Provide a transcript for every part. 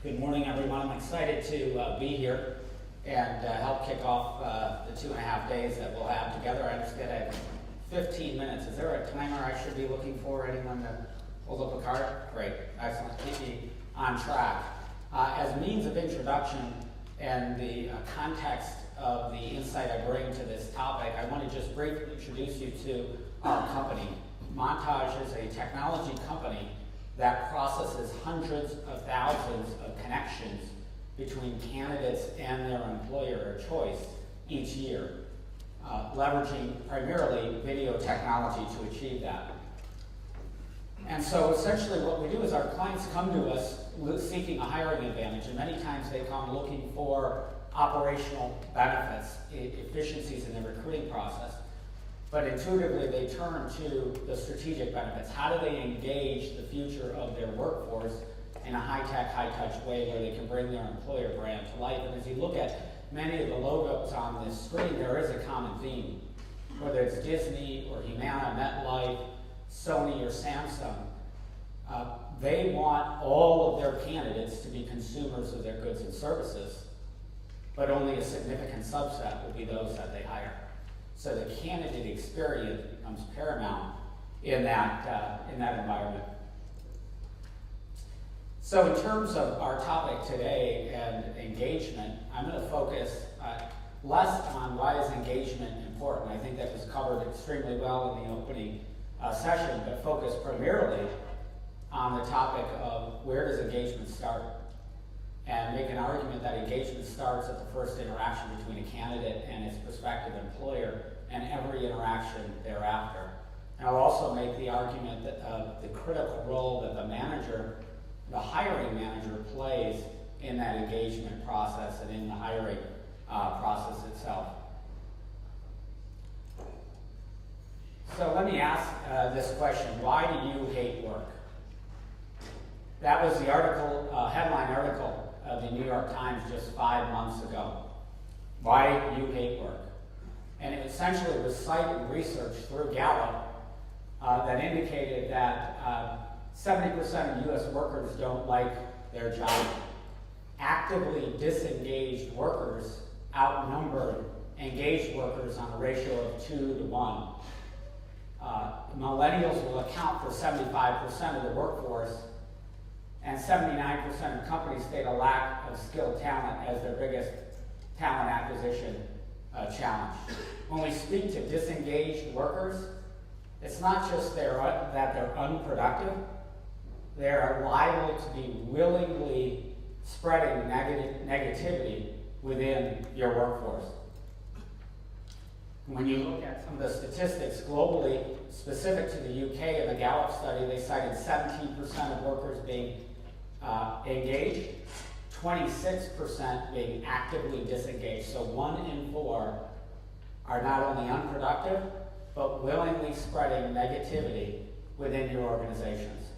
Good morning, everyone. I'm excited to be here and help kick off the 2.5 days that we'll have together. I understand I have 15 minutes. Is there a timer I should be looking for? Anyone to hold up a card? Great. Excellent. Keep me on track. As means of introduction and the context of the insight I bring to this topic, I want to just briefly introduce you to our company. Montage is a technology company that processes hundreds of thousands of connections between candidates and their employer of choice each year, leveraging primarily video technology to achieve that. And so essentially what we do is our clients come to us seeking a hiring advantage, and many times they come looking for operational benefits, efficiencies in the recruiting process. But intuitively, they turn to the strategic benefits. How do they engage the future of their workforce in a high-tech, high-touch way where they can bring their employer brand to life? And as you look at many of the logos on this screen, there is a common theme. Whether it's Disney or Humana, MetLife, Sony, or Samsung, they want all of their candidates to be consumers of their goods and services, but only a significant subset will be those that they hire. So the candidate experience becomes paramount in that environment. So in terms of our topic today and engagement, I'm going to focus less on why is engagement important. I think that was covered extremely well in the opening session, but focus primarily on the topic of where does engagement start, and make an argument that engagement starts at the first interaction between a candidate and his prospective employer and every interaction thereafter. And I'll also make the argument that the critical role that the hiring manager plays in that engagement process and in the hiring process itself. So let me ask this question: why do you hate work? That was the article, headline article of the New York Times just 5 months ago. Why do you hate work? And it essentially was citing research through Gallup that indicated that 70% of U.S. workers don't like their job. Actively disengaged workers outnumber engaged workers on a ratio of 2 to 1. Millennials will account for 75% of the workforce, and 79% of companies state a lack of skilled talent as their biggest talent acquisition challenge. When we speak to disengaged workers, it's not just that they're unproductive, they're liable to be willingly spreading negativity within your workforce. When you look at some of the statistics globally, specific to the UK in the Gallup study, they cited 17% of workers being engaged, 26% being actively disengaged. So 1 in 4 are not only unproductive, but willingly spreading negativity within your organizations.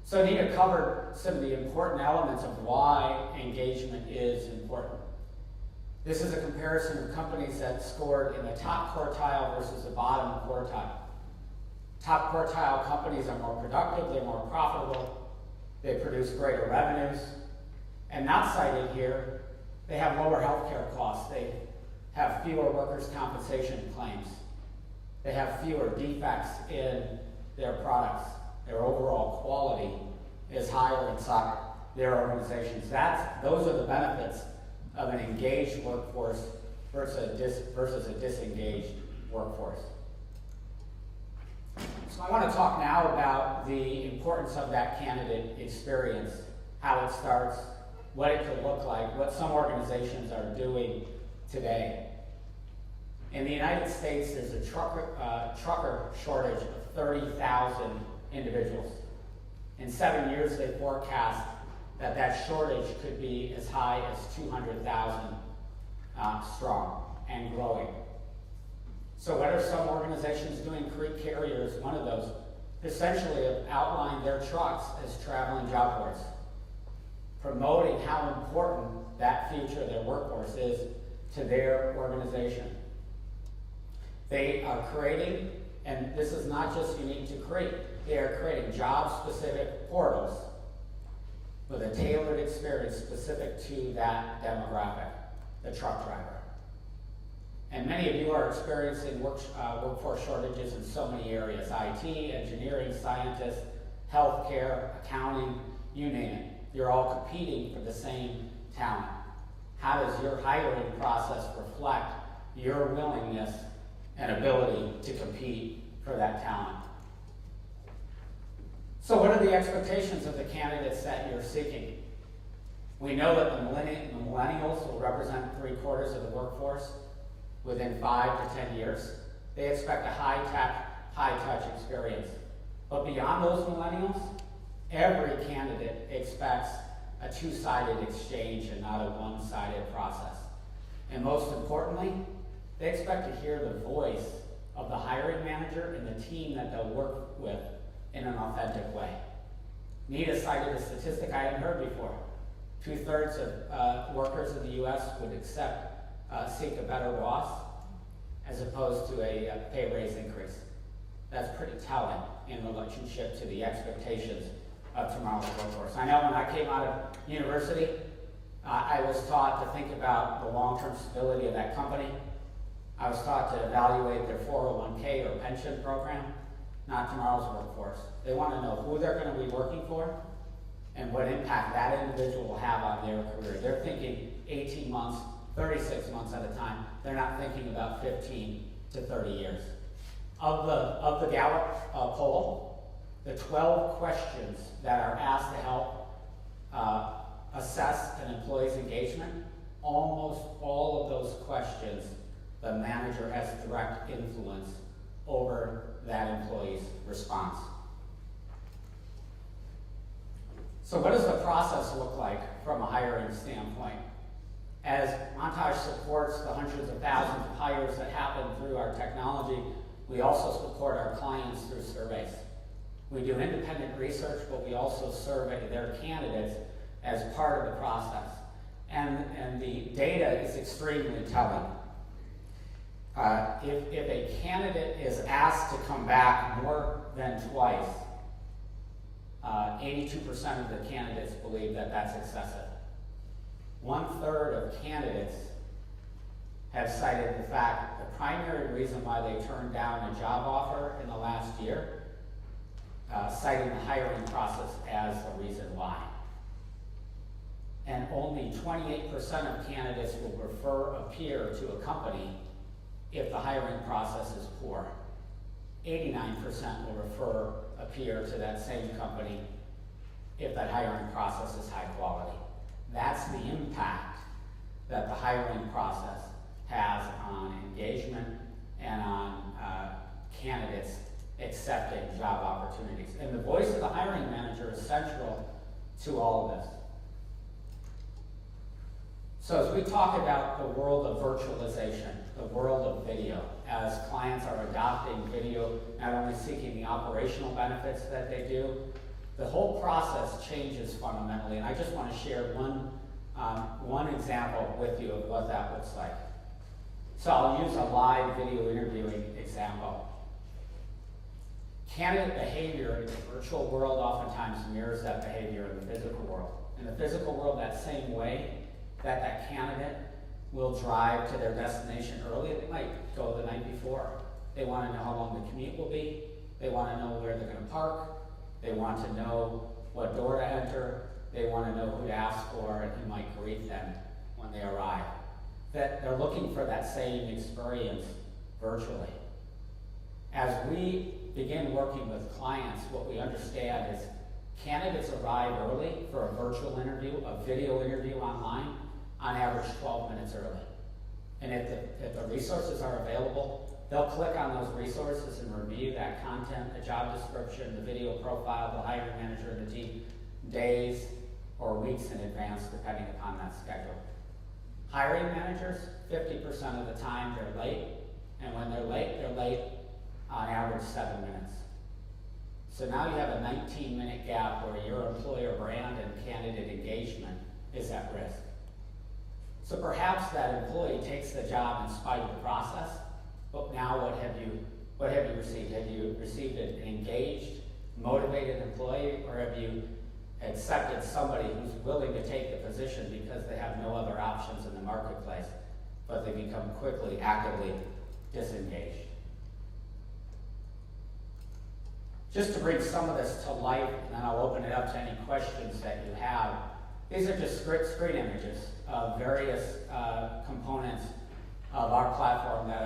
So I need to cover some of the important elements of why engagement is important. This is a comparison of companies that scored in the top quartile versus the bottom quartile. Top quartile companies are more productive, they're more profitable, they produce greater revenues, and not cited here, they have lower healthcare costs, they have fewer workers' compensation claims, they have fewer defects in their products, their overall quality is higher inside their organizations. Those are the benefits of an engaged workforce versus a disengaged workforce. So I want to talk now about the importance of that candidate experience, how it starts, what it could look like, what some organizations are doing today. In the United States, there's a trucker shortage of 30,000 individuals. In 7 years, they forecast that shortage could be as high as 200,000 strong and growing. So what are some organizations doing? Career Carrier is one of those. Essentially have outlined their trucks as traveling job boards, promoting how important that future of their workforce is to their organization. They are creating, and this is not just unique to Crete, they are creating job-specific portals with a tailored experience specific to that demographic, the truck driver. And many of you are experiencing workforce shortages in so many areas: IT, engineering, scientists, healthcare, accounting, you name it. You're all competing for the same talent. How does your hiring process reflect your willingness and ability to compete for that talent? So what are the expectations of the candidates that you're seeking? We know that the millennials will represent 3/4 of the workforce within 5 to 10 years. They expect a high-tech, high-touch experience. But beyond those millennials, every candidate expects a two-sided exchange and not a one-sided process. And most importantly, they expect to hear the voice of the hiring manager and the team that they'll work with in an authentic way. Nita cited a statistic I hadn't heard before. 2/3 of workers in the U.S. would seek a better boss as opposed to a pay raise increase. That's pretty telling in relationship to the expectations of tomorrow's workforce. I know when I came out of university, I was taught to think about the long-term stability of that company. I was taught to evaluate their 401k or pension program, not tomorrow's workforce. They want to know who they're going to be working for and what impact that individual will have on their career. They're thinking 18 months, 36 months at a time. They're not thinking about 15 to 30 years. Of the Gallup poll, the 12 questions that are asked to help assess an employee's engagement, almost all of those questions, the manager has direct influence over that employee's response. So what does the process look like from a hiring standpoint? As Montage supports the hundreds of thousands of hires that happen through our technology, we also support our clients through surveys. We do independent research, but we also survey their candidates as part of the process. And the data is extremely telling. If a candidate is asked to come back more than twice, 82% of the candidates believe that that's excessive. 1/3 of candidates have cited the fact the primary reason why they turned down a job offer in the last year, citing the hiring process as the reason why. And only 28% of candidates will refer a peer to a company if the hiring process is poor. 89% will refer a peer to that same company if that hiring process is high quality. That's the impact that the hiring process has on engagement and on candidates accepting job opportunities. And the voice of the hiring manager is central to all of this. So as we talk about the world of virtualization, the world of video, as clients are adopting video, not only seeking the operational benefits that they do, the whole process changes fundamentally. And I just want to share one example with you of what that looks like. So I'll use a live video interviewing example. Candidate behavior in the virtual world oftentimes mirrors that behavior in the physical world. In the physical world, that same way that candidate will drive to their destination early, they might go the night before. They want to know how long the commute will be. They want to know where they're going to park. They want to know what door to enter. They want to know who to ask for and who might greet them when they arrive. That they're looking for that same experience virtually. As we begin working with clients, what we understand is candidates arrive early for a virtual interview, a video interview online, on average 12 minutes early. And if the resources are available, they'll click on those resources and review that content, the job description, the video profile, the hiring manager, and the team, days or weeks in advance, depending upon that schedule. Hiring managers, 50% of the time they're late, and when they're late on average 7 minutes. So now you have a 19-minute gap where your employer brand and candidate engagement is at risk. So perhaps that employee takes the job in spite of the process, but now what have you received? Have you received an engaged, motivated employee, or have you accepted somebody who's willing to take the position because they have no other options in the marketplace, but they become quickly, actively disengaged. Just to bring some of this to life, and then I'll open it up to any questions that you have. These are just screen images of various components of our platform that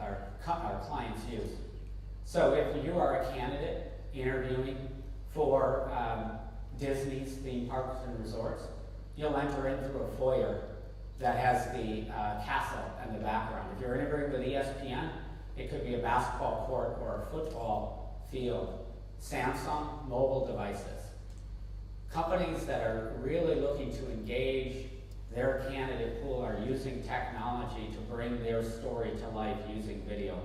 our clients use. So if you are a candidate interviewing for Disney's theme parks and resorts, you'll enter in through a foyer that has the castle in the background. If you're interviewing with ESPN, it could be a basketball court or a football field. Samsung mobile devices. Companies that are really looking to engage their candidate pool are using technology to bring their story to life using video.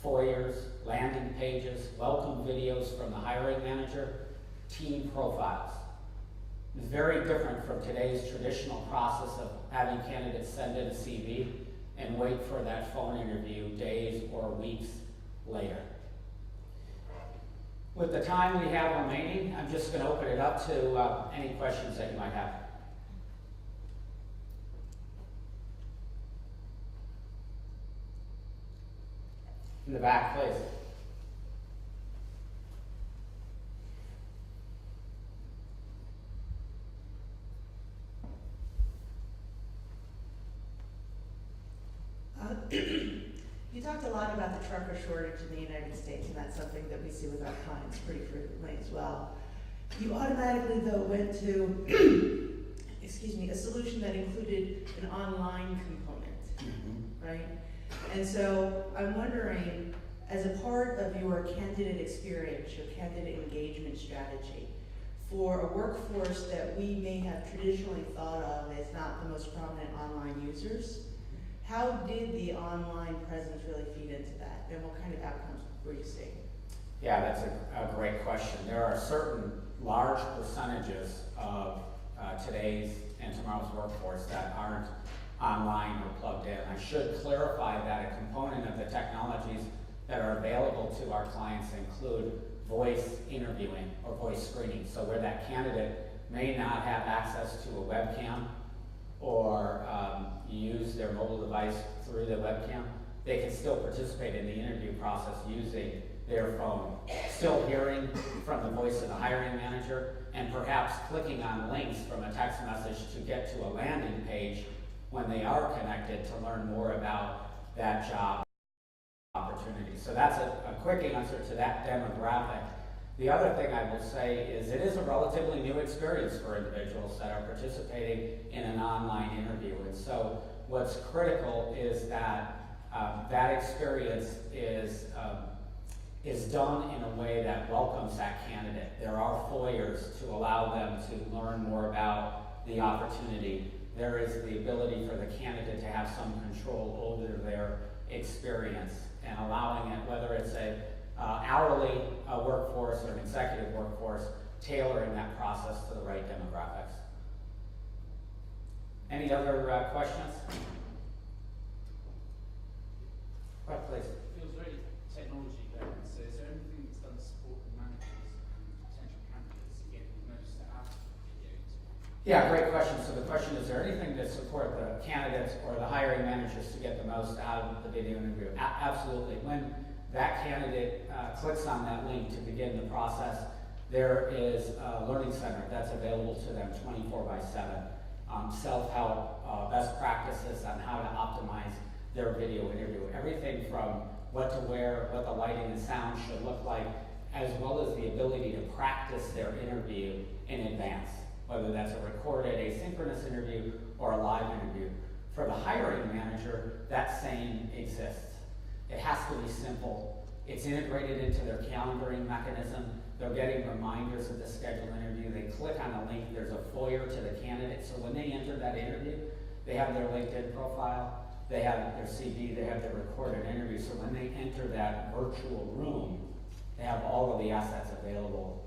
Foyers, landing pages, welcome videos from the hiring manager, team profiles. It's very different from today's traditional process of having candidates send in a CV and wait for that phone interview days or weeks later. With the time we have remaining, I'm just going to open it up to any questions that you might have. In the back, please. You talked a lot about the trucker shortage in the United States, and that's something that we see with our clients pretty frequently as well. You automatically, though, went to, excuse me, a solution that included an online component, right? And so I'm wondering, as a part of your candidate experience, your candidate engagement strategy, for a workforce that we may have traditionally thought of as not the most prominent online users, how did the online presence really feed into that, and what kind of outcomes were you seeing? Yeah, that's a great question. There are certain large percentages of today's and tomorrow's workforce that aren't online or plugged in. I should clarify that a component of the technologies that are available to our clients include voice interviewing or voice screening. So where that candidate may not have access to a webcam or use their mobile device through the webcam, they can still participate in the interview process using their phone, still hearing from the voice of the hiring manager, and perhaps clicking on links from a text message to get to a landing page when they are connected to learn more about that job opportunity. So that's a quick answer to that demographic. The other thing I will say is it is a relatively new experience for individuals that are participating in an online interview. And so what's critical is that that experience is done in a way that welcomes that candidate. There are foyers to allow them to learn more about the opportunity. There is the ability for the candidate to have some control over their experience and allowing it, whether it's a hourly workforce or an executive workforce, tailoring that process to the right demographics. Any other questions? What, please? It feels very technology based. So is there anything that's done to support the managers and potential candidates to get the most out of the video? Yeah, great question. So the question is there anything to support the candidates or the hiring managers to get the most out of the video interview? Absolutely. When that candidate clicks on that link to begin the process, there is a learning center that's available to them 24/7. Self-help, best practices on how to optimize their video interview. Everything from what to wear, what the lighting and sound should look like, as well as the ability to practice their interview in advance, whether that's a recorded asynchronous interview or a live interview. For the hiring manager, that same exists. It has to be simple. It's integrated into their calendaring mechanism. They're getting reminders of the scheduled interview. They click on a link. There's a foyer to the candidate. So when they enter that interview, they have their LinkedIn profile, they have their CV, they have their recorded interview. So when they enter that virtual room, they have all of the assets available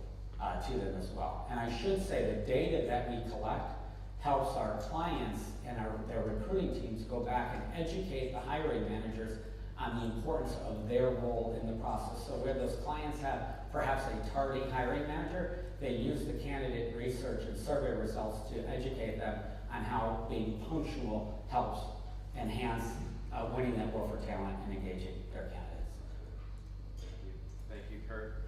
to them as well. And I should say the data that we collect helps our clients and their recruiting teams go back and educate the hiring managers on the importance of their role in the process. So where those clients have perhaps a tardy hiring manager, they use the candidate research and survey results to educate them on how being punctual helps enhance winning that war for talent and engaging their candidates. Thank you, Kurt.